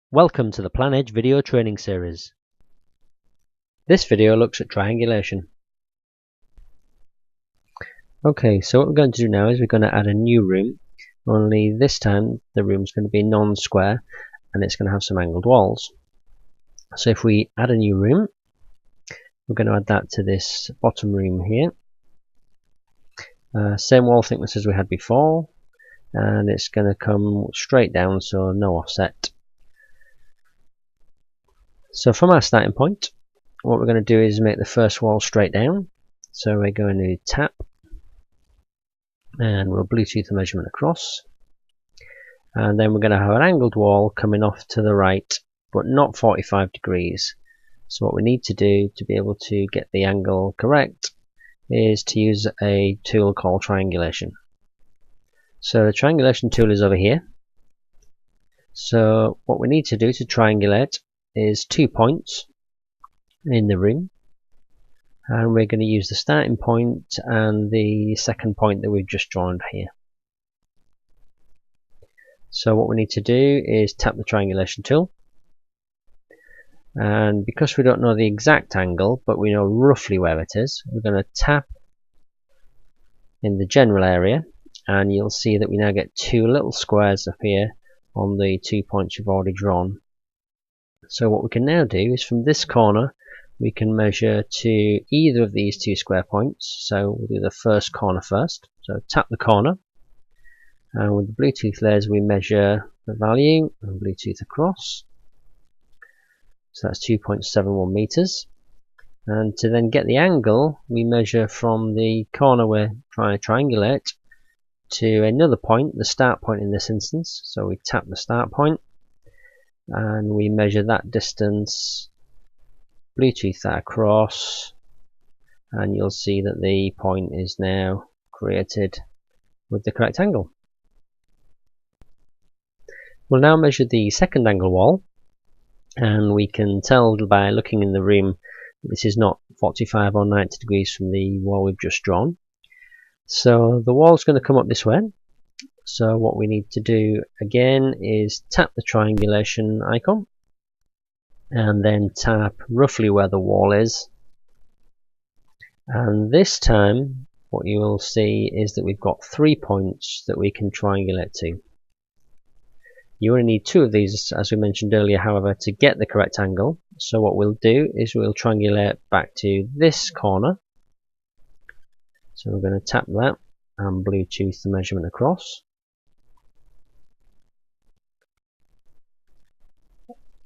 Welcome to the PlanEdge video training series. This video looks at triangulation. Okay, so what we're going to do now is we're going to add a new room, only this time the room's going to be non-square and it's going to have some angled walls. So if we add a new room, we're going to add that to this bottom room here. Same wall thickness as we had before, and it's going to come straight down, so no offset. So from our starting point, what we're going to do is make the first wall straight down. So we're going to tap and we'll Bluetooth the measurement across, and then we're going to have an angled wall coming off to the right, but not 45 degrees. So what we need to do to be able to get the angle correct is to use a tool called Triangulation. So the Triangulation tool is over here. So what we need to do to triangulate is 2 points in the room, and we're going to use the starting point and the second point that we've just drawn here. So what we need to do is tap the Triangulation tool, and because we don't know the exact angle but we know roughly where it is, we're going to tap in the general area, and you'll see that we now get two little squares appear on the 2 points you've already drawn. So what we can now do is from this corner we can measure to either of these two square points. So we'll do the first corner first. So tap the corner, and with the Bluetooth layers we measure the value and Bluetooth across. So that's 2.71 meters. And to then get the angle, we measure from the corner we're trying to triangulate to another point, the start point in this instance. So we tap the start point and we measure that distance, Bluetooth that across, and you'll see that the point is now created with the correct angle. We'll now measure the second angle wall, and we can tell by looking in the room that this is not 45 or 90 degrees from the wall we've just drawn. So the wall's going to come up this way. So what we need to do again is tap the triangulation icon and then tap roughly where the wall is, and this time what you will see is that we've got 3 points that we can triangulate to. You only need 2 of these, as we mentioned earlier, however, to get the correct angle. So what we'll do is we'll triangulate back to this corner. So we're going to tap that and Bluetooth the measurement across.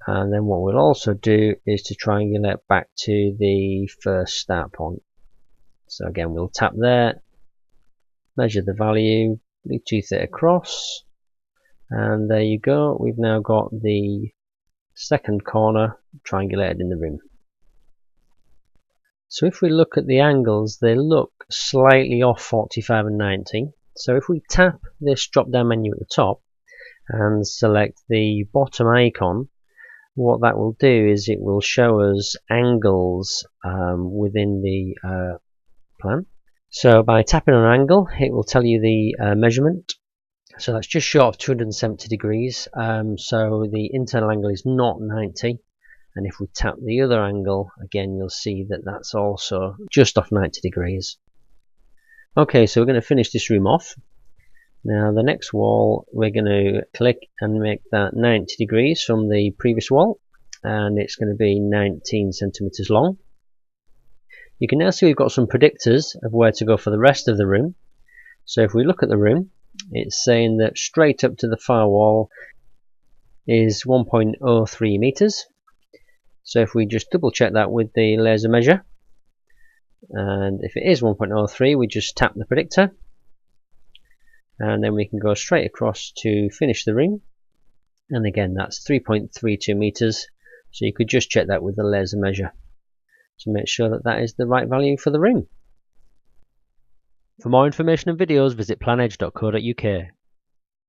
And then what we'll also do is to triangulate back to the first start point. So again, we'll tap there, measure the value, Bluetooth it across, and there you go. We've now got the second corner triangulated in the room. So if we look at the angles, they look slightly off 45 and 90. So if we tap this drop down menu at the top and select the bottom icon, what that will do is it will show us angles within the plan. So by tapping on angle, it will tell you the measurement. So that's just short of 270 degrees. So the internal angle is not 90. And if we tap the other angle, again you'll see that that's also just off 90 degrees. Okay, so we're going to finish this room off. Now the next wall, we're going to click and make that 90 degrees from the previous wall, and it's going to be 19 centimeters long. You can now see we've got some predictors of where to go for the rest of the room. So if we look at the room, it's saying that straight up to the far wall is 1.03 meters. So if we just double check that with the laser measure, and if it is 1.03, we just tap the predictor, and then we can go straight across to finish the room, and again that's 3.32 meters. So you could just check that with the laser measure to make sure that that is the right value for the room. For more information and videos, visit planedge.co.uk.